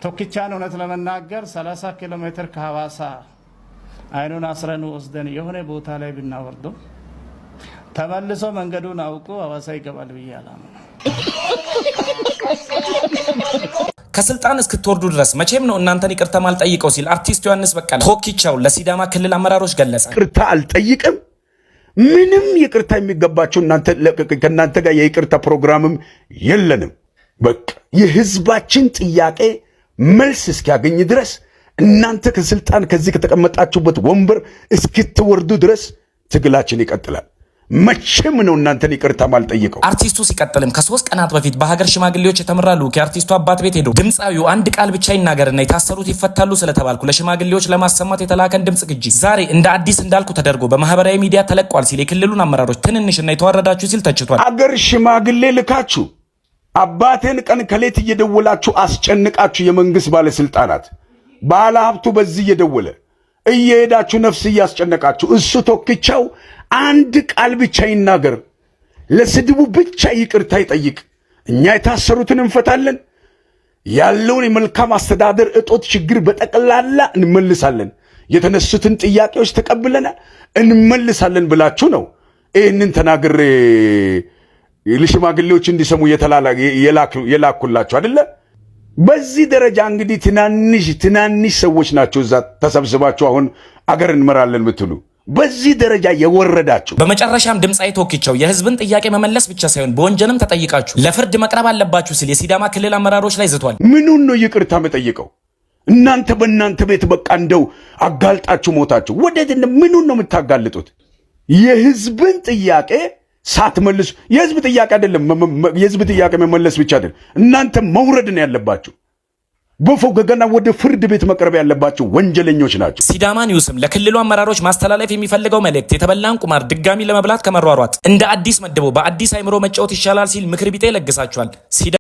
ቶኪቻን እውነት ለመናገር 30 ኪሎ ሜትር ከሐዋሳ አይኑን አስረን ወስደን የሆነ ቦታ ላይ ብናወርደው ተመልሶ መንገዱን አውቆ ሐዋሳ ይገባል ብያለሁ። ከስልጣን እስክትወርዱ ድረስ መቼም ነው እናንተን ይቅርታ ማልጠይቀው ሲል አርቲስት ዮሐንስ በቀለ ቶኪቻው ለሲዳማ ክልል አመራሮች ገለጸ። ይቅርታ አልጠይቅም፣ ምንም ይቅርታ የሚገባቸው ከእናንተ ጋር የይቅርታ ፕሮግራምም የለንም። በቃ የህዝባችን ጥያቄ መልስ እስኪያገኝ ድረስ እናንተ ከስልጣን ከዚህ ከተቀመጣችሁበት ወንበር እስክትወርዱ ድረስ ትግላችን ይቀጥላል። መቼም ነው እናንተን ይቅርታ ማልጠይቀው። አርቲስቱ ሲቀጥልም ከ3 ቀናት በፊት በሀገር ሽማግሌዎች የተመራሉ ከአርቲስቱ አባት ቤት ሄዶ ድምጻዊው አንድ ቃል ብቻ ይናገርና የታሰሩት ይፈታሉ ስለተባልኩ ለሽማግሌዎች ለማሰማት የተላከን ድምጽ ግጂ ዛሬ እንደ አዲስ እንዳልኩ ተደርጎ በማህበራዊ ሚዲያ ተለቋል ሲል የክልሉን አመራሮች ትንንሽና የተዋረዳችሁ ሲል ተችቷል። አገር ሽማግሌ ልካችሁ አባቴን ቀን ከሌት እየደወላችሁ አስጨንቃችሁ የመንግስት ባለስልጣናት ባለ ሀብቱ በዚህ እየደወለ እየሄዳችሁ ነፍስ እያስጨነቃችሁ እሱ ቶኪቻው አንድ ቃል ብቻ ይናገር፣ ለስድቡ ብቻ ይቅርታ ይጠይቅ። እኛ የታሰሩትን እንፈታለን፣ ያለውን የመልካም አስተዳደር እጦት ችግር በጠቅላላ እንመልሳለን፣ የተነሱትን ጥያቄዎች ተቀብለናል እንመልሳለን ብላችሁ ነው ይህንን ተናግሬ ለሽማግሌዎች እንዲሰሙ የላኩላችሁ አይደለ? በዚህ ደረጃ እንግዲህ ትናንሽ ሰዎች ናቸው እዛ ተሰብስባችሁ አሁን አገር እንመራለን ምትሉ በዚህ ደረጃ የወረዳችሁ። በመጨረሻም ድምጻዊ ቶኪቻው የህዝብን ጥያቄ መመለስ ብቻ ሳይሆን በወንጀልም ተጠይቃችሁ ለፍርድ መቅረብ አለባችሁ ሲል የሲዳማ ክልል አመራሮች ላይ ዝቷል። ምኑን ነው ይቅርታ መጠየቀው? እናንተ በእናንተ ቤት በቃ እንደው አጋልጣችሁ ሞታችሁ ወዴት ምኑን ነው የምታጋልጡት? የህዝብን ጥያቄ ሳትመልሱ የህዝብ ጥያቄ አይደለም፣ የህዝብ ጥያቄ መመለስ ብቻ አይደለም፣ እናንተ መውረድ ነው ያለባችሁ። በፎገገና ወደ ፍርድ ቤት መቅረብ ያለባችሁ ወንጀለኞች ናቸው። ሲዳማ ኒውስም ለክልሉ አመራሮች ማስተላለፍ የሚፈልገው መልእክት የተበላን ቁማር ድጋሚ ለመብላት ከመሯሯጥ እንደ አዲስ መድቦ በአዲስ አይምሮ መጫወት ይሻላል ሲል ምክር ቢጤ ለግሳቸዋል።